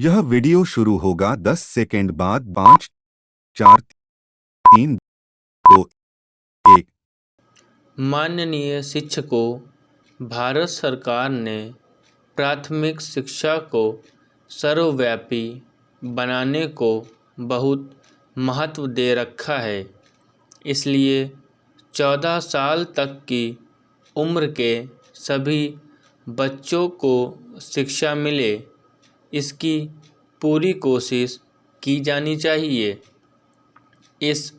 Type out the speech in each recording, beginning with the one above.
यह वीडियो शुरू होगा 10 सेकंड बाद। 5 4 3 2 1। माननीय शिक्षकों, भारत सरकार ने प्राथमिक शिक्षा को सर्वव्यापी बनाने को बहुत महत्व दे रखा है। इसलिए 14 साल तक की उम्र के सभी बच्चों को शिक्षा मिले, इसकी पूरी कोशिश की जानी चाहिए। इस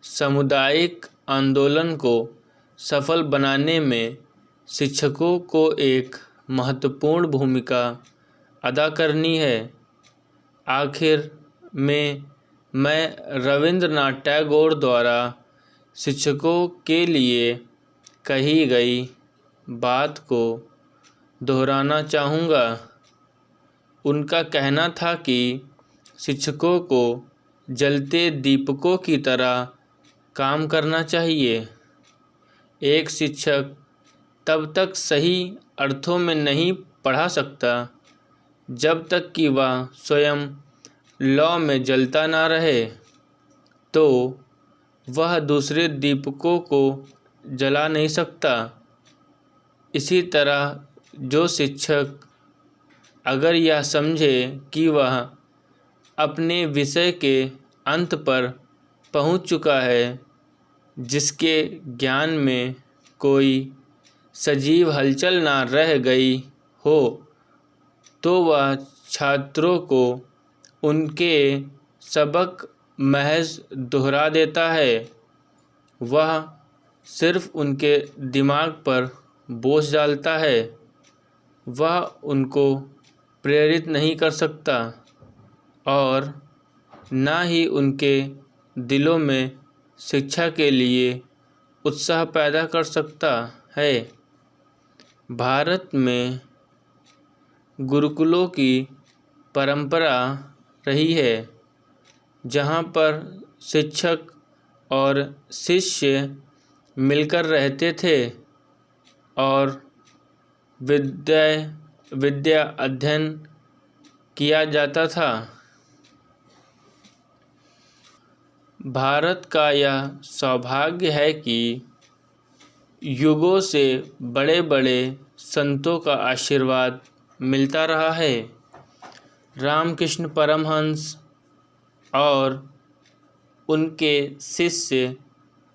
सामुदायिक आंदोलन को सफल बनाने में शिक्षकों को एक महत्वपूर्ण भूमिका अदा करनी है। आखिर में मैं रविंद्रनाथ टैगोर द्वारा शिक्षकों के लिए कही गई बात को दोहराना चाहूँगा। उनका कहना था कि शिक्षकों को जलते दीपकों की तरह काम करना चाहिए। एक शिक्षक तब तक सही अर्थों में नहीं पढ़ा सकता जब तक कि वह स्वयं लौ में जलता ना रहे, तो वह दूसरे दीपकों को जला नहीं सकता। इसी तरह जो शिक्षक अगर यह समझे कि वह अपने विषय के अंत पर पहुंच चुका है, जिसके ज्ञान में कोई सजीव हलचल ना रह गई हो, तो वह छात्रों को उनके सबक महज दोहरा देता है। वह सिर्फ उनके दिमाग पर बोझ डालता है। वह उनको प्रेरित नहीं कर सकता और ना ही उनके दिलों में शिक्षा के लिए उत्साह पैदा कर सकता है। भारत में गुरुकुलों की परंपरा रही है, जहाँ पर शिक्षक और शिष्य मिलकर रहते थे और विद्या अध्ययन किया जाता था। भारत का यह सौभाग्य है कि युगों से बड़े बड़े संतों का आशीर्वाद मिलता रहा है। रामकृष्ण परमहंस और उनके शिष्य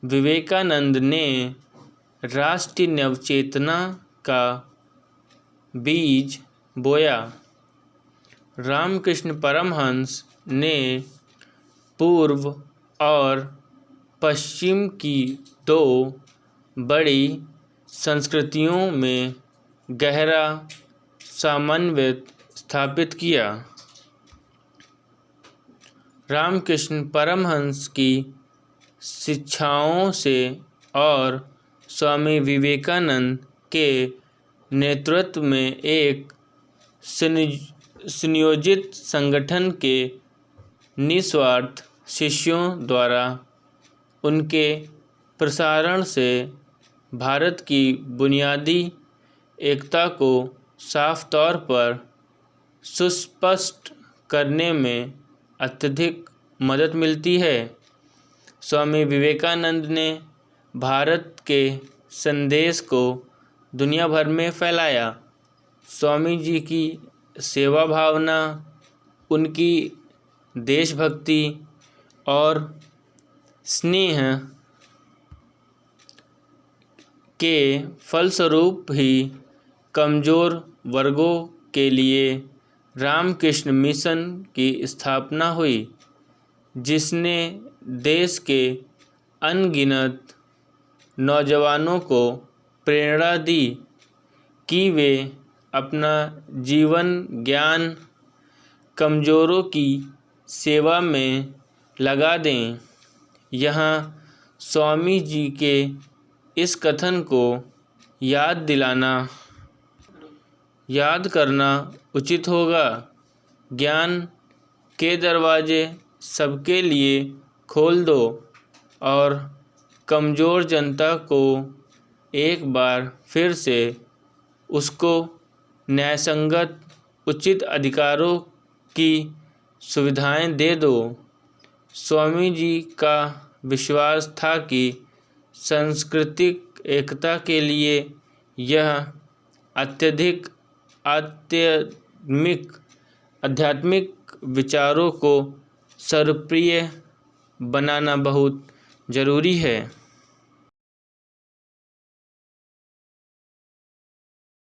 विवेकानंद ने राष्ट्रीय नवचेतना का बीज बोया। रामकृष्ण परमहंस ने पूर्व और पश्चिम की दो बड़ी संस्कृतियों में गहरा समन्वय स्थापित किया। रामकृष्ण परमहंस की शिक्षाओं से और स्वामी विवेकानंद के नेतृत्व में एक सुनियोजित संगठन के निस्वार्थ शिष्यों द्वारा उनके प्रसारण से भारत की बुनियादी एकता को साफ तौर पर सुस्पष्ट करने में अत्यधिक मदद मिलती है। स्वामी विवेकानंद ने भारत के संदेश को दुनिया भर में फैलाया। स्वामी जी की सेवा भावना, उनकी देशभक्ति और स्नेह के फलस्वरूप ही कमज़ोर वर्गों के लिए रामकृष्ण मिशन की स्थापना हुई, जिसने देश के अनगिनत नौजवानों को प्रेरणा दी कि वे अपना जीवन ज्ञान कमज़ोरों की सेवा में लगा दें। यहाँ स्वामी जी के इस कथन को याद करना उचित होगा। ज्ञान के दरवाजे सबके लिए खोल दो और कमज़ोर जनता को एक बार फिर से उसको न्यायसंगत उचित अधिकारों की सुविधाएं दे दो। स्वामी जी का विश्वास था कि सांस्कृतिक एकता के लिए यह अत्यधिक आध्यात्मिक विचारों को सर्वप्रिय बनाना बहुत जरूरी है।